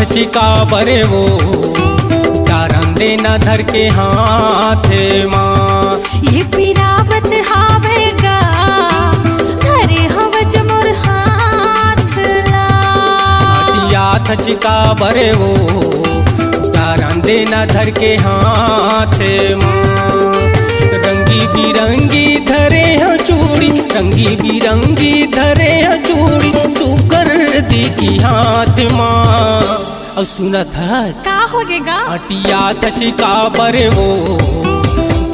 थचिका बरे वो तारन देना धर के हाथ माँ। ये पिरावत हावेगा धरे हवज मोर हाथ ला। हटिया थचिका बरे वो तारन देना धर के हाथ माँ। रंगी बिरंगी धरे हैं चूड़ी, रंगी बिरंगी धरे हैं चूड़ी, सुकर दी की हाथ माँ। और सुनत है का होगेगा हटिया थचिका बरे वो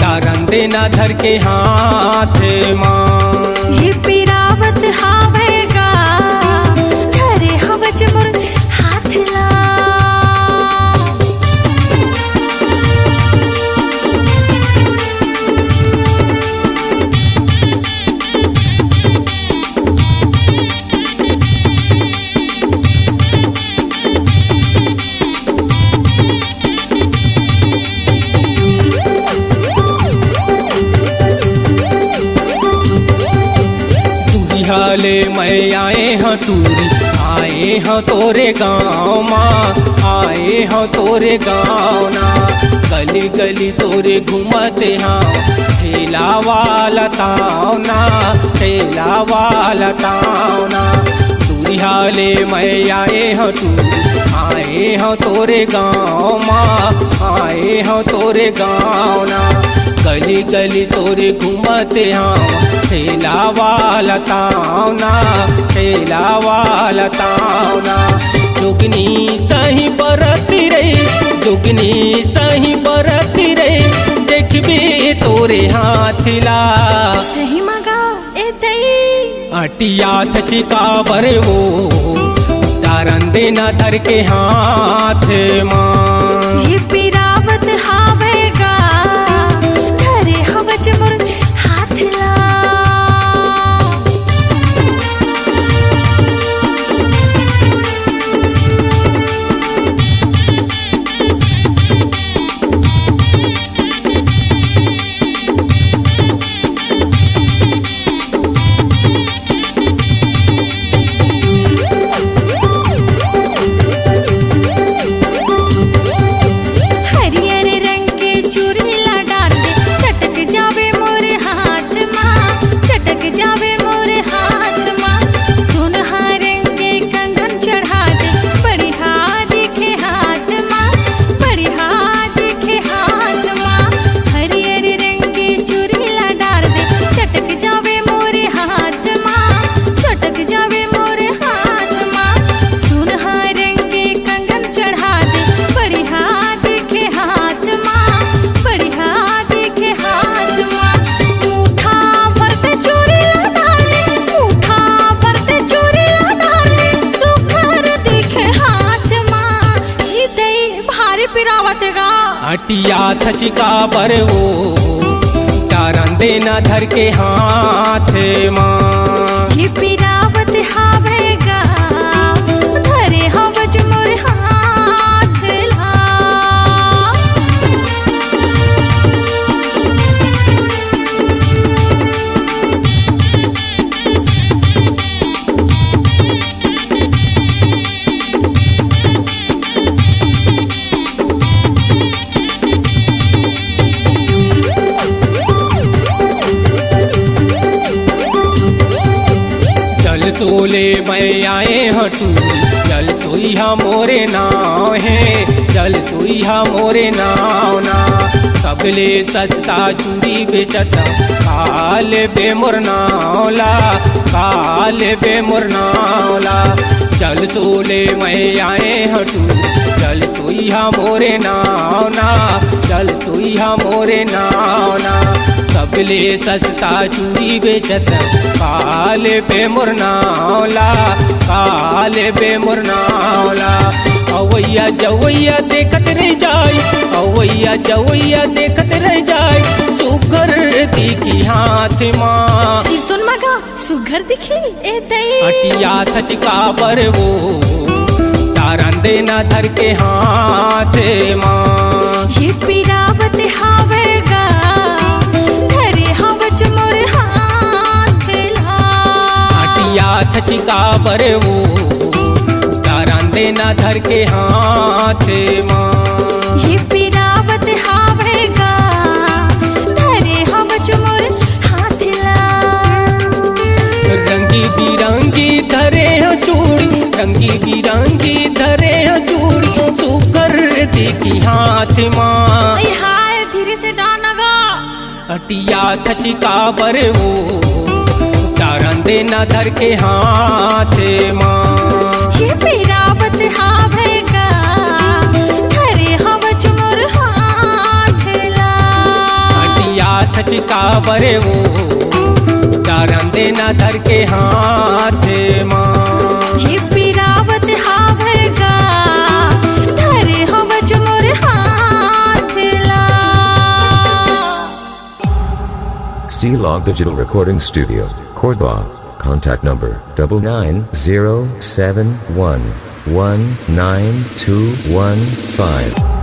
तारन देना धर के हाथ माँ। ये पिरावत हावेगा धरे हवज मोर हाथ ला। हाले मैं आए हैं टूरी, आए हैं तोरे गाँव माँ, आए हैं तोरे गाँव ना। गली गली तोरे घूमते हाँ ठेला वाला ताव ना, ठेला वाला ताव ना। टूरी हाले मैं आए हैं टूरी, आए हैं तोरे गाँव माँ, आए हैं तोरे गाँव ना। गली गली तोरे घूमते हाँ ठेला वाला तावना, ठेला वाला तावना। जोगनी सही बरती रे, जोगनी सही बरती रे, देखबे तोरे हाथ ला। सही मगा ए तई हटिया थचिका बरे वो तारन देना धर के हाथ माँ। ये पिरावत हावेगा धरे हवज मोर हाथ ला। हटिया थचिका बरे वो तारन देना धर के हाथ माँ। ये पिरावत हावेगा धरे हवज मोर हाथ ला। सोले मैं आए हैं टूरी, जल सोई हा मोरे नाव है, जल सोई हा मोरे नाव ना। सबले सस्ता चूड़ी बेचत काल बे मोर नावला, काल बे मोर नावला। जल सोले मैं आए हैं टूरी, जल सोई हा मोरे नाव ना, जल सोई हा मोरे नाव ना। सबले सस्ता चूड़ी बेचत काल पे मुरनावला, काल पे मुरनावला। अवैया जवैया देखत रह जाई, अवैया जवैया देखत रह जाई, सुघर दिखी हाथ माँ। सिरतुन मगा सुघर दिखी ए तई हटिया थचिका बर वो तारन देना धर के हाथ माँ। ये पिरावत हावेगा धरे हवज मोर हाथ ला। हटिया थचिका बर वो तारन देना धर के हाथ माँ। ये पिरावत हावेगा धरे हवच मोर हाथला। रंगी बिरंगी धरे हैं चूड़ी, रंगी बिरंगी धरे हैं चूड़ी, सुकर देखी हाथ माँ। ऐ हाय धीरे से डानगा अटिया थचिका बर वो चारण देना धर के हाथ माँ। ये पिरावत हावेगा धरे हवच मोर हाथला। अटिया थचिका बर वो चारण देना धर के हाथ माँ। ये पिरावत हावेगा धरे हवच मोर हाथला। C-Log Digital Recording Studio, Cordoba. Contact number 9907119215.